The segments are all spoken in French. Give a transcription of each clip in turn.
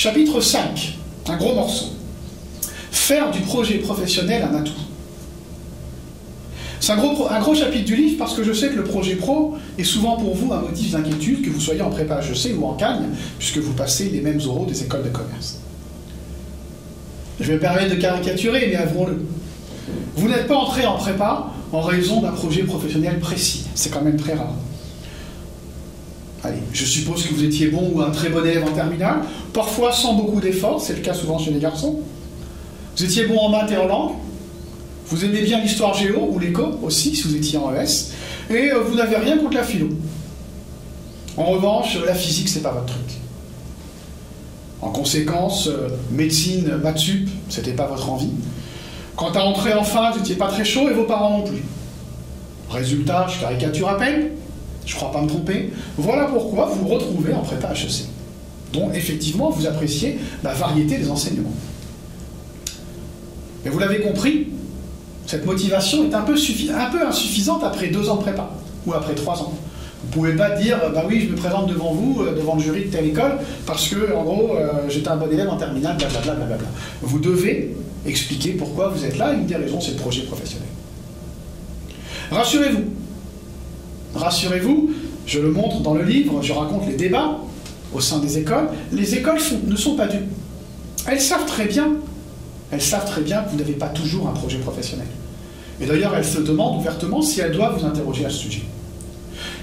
Chapitre 5, un gros morceau. Faire du projet professionnel un atout. C'est un gros chapitre du livre parce que je sais que le projet pro est souvent pour vous un motif d'inquiétude, que vous soyez en prépa HEC ou en CAGN, puisque vous passez les mêmes oraux des écoles de commerce. Je vais me permettre de caricaturer, mais avouons-le. Vous n'êtes pas entré en prépa en raison d'un projet professionnel précis. C'est quand même très rare. Allez, je suppose que vous étiez bon ou un très bon élève en terminale, parfois sans beaucoup d'efforts, c'est le cas souvent chez les garçons. Vous étiez bon en maths et en langue. Vous aimez bien l'histoire géo, ou l'éco aussi, si vous étiez en ES, et vous n'avez rien contre la philo. En revanche, la physique, c'est pas votre truc. En conséquence, médecine, maths sup, c'était pas votre envie. Quant à entrer en phase, vous n'étiez pas très chaud, et vos parents non plus. Résultat, je caricature à peine, je crois pas me tromper, voilà pourquoi vous vous retrouvez en prépa HEC, dont effectivement vous appréciez la variété des enseignements. Mais vous l'avez compris, cette motivation est un peu insuffisante après 2 ans de prépa, ou après 3 ans. Vous ne pouvez pas dire, bah oui, je me présente devant vous, devant le jury de telle école, parce que, en gros, j'étais un bon élève en terminale, blablabla, blablabla. Vous devez expliquer pourquoi vous êtes là, et une des raisons, c'est le projet professionnel. Rassurez-vous. Rassurez-vous, je le montre dans le livre, je raconte les débats au sein des écoles. Les écoles ne sont pas dues. Elles savent très bien que vous n'avez pas toujours un projet professionnel. Et d'ailleurs, elles se demandent ouvertement si elles doivent vous interroger à ce sujet.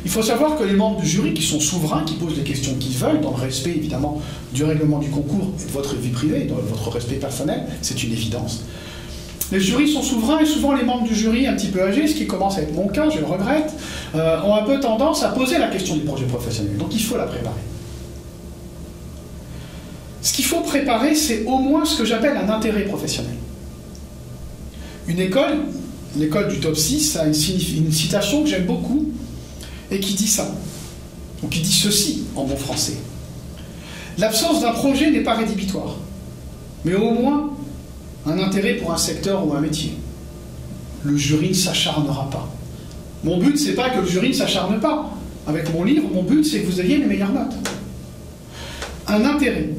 Il faut savoir que les membres du jury, qui sont souverains, qui posent les questions qu'ils veulent, dans le respect évidemment du règlement du concours et de votre vie privée, dans votre respect personnel, c'est une évidence. Les jurys sont souverains et souvent les membres du jury un petit peu âgés, ce qui commence à être mon cas, je le regrette, ont un peu tendance à poser la question du projet professionnel. Donc il faut la préparer. Ce qu'il faut préparer, c'est au moins ce que j'appelle un intérêt professionnel. Une école, l'école du top 6, a une citation que j'aime beaucoup et qui dit ça, ou qui dit ceci en bon français. L'absence d'un projet n'est pas rédhibitoire, mais au moins un intérêt pour un secteur ou un métier. Le jury ne s'acharnera pas. Mon but, c'est pas que le jury ne s'acharne pas. Avec mon livre, mon but, c'est que vous ayez les meilleures notes. Un intérêt.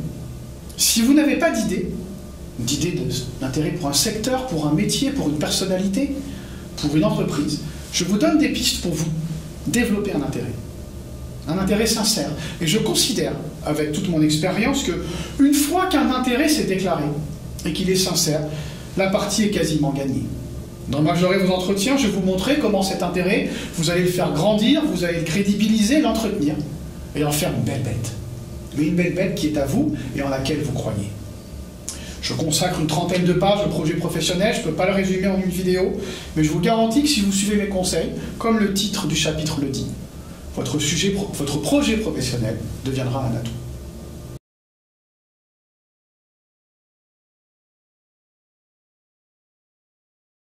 Si vous n'avez pas d'idée d'intérêt pour un secteur, pour un métier, pour une personnalité, pour une entreprise, je vous donne des pistes pour vous développer un intérêt sincère. Et je considère, avec toute mon expérience, que une fois qu'un intérêt s'est déclaré et qu'il est sincère, la partie est quasiment gagnée. Dans Majorez vos entretiens, je vais vous montrer comment cet intérêt, vous allez le faire grandir, vous allez le crédibiliser, l'entretenir, et en faire une belle bête. Mais une belle bête qui est à vous et en laquelle vous croyez. Je consacre une 30aine de pages au projet professionnel, je ne peux pas le résumer en une vidéo, mais je vous garantis que si vous suivez mes conseils, comme le titre du chapitre le dit, votre projet professionnel deviendra un atout.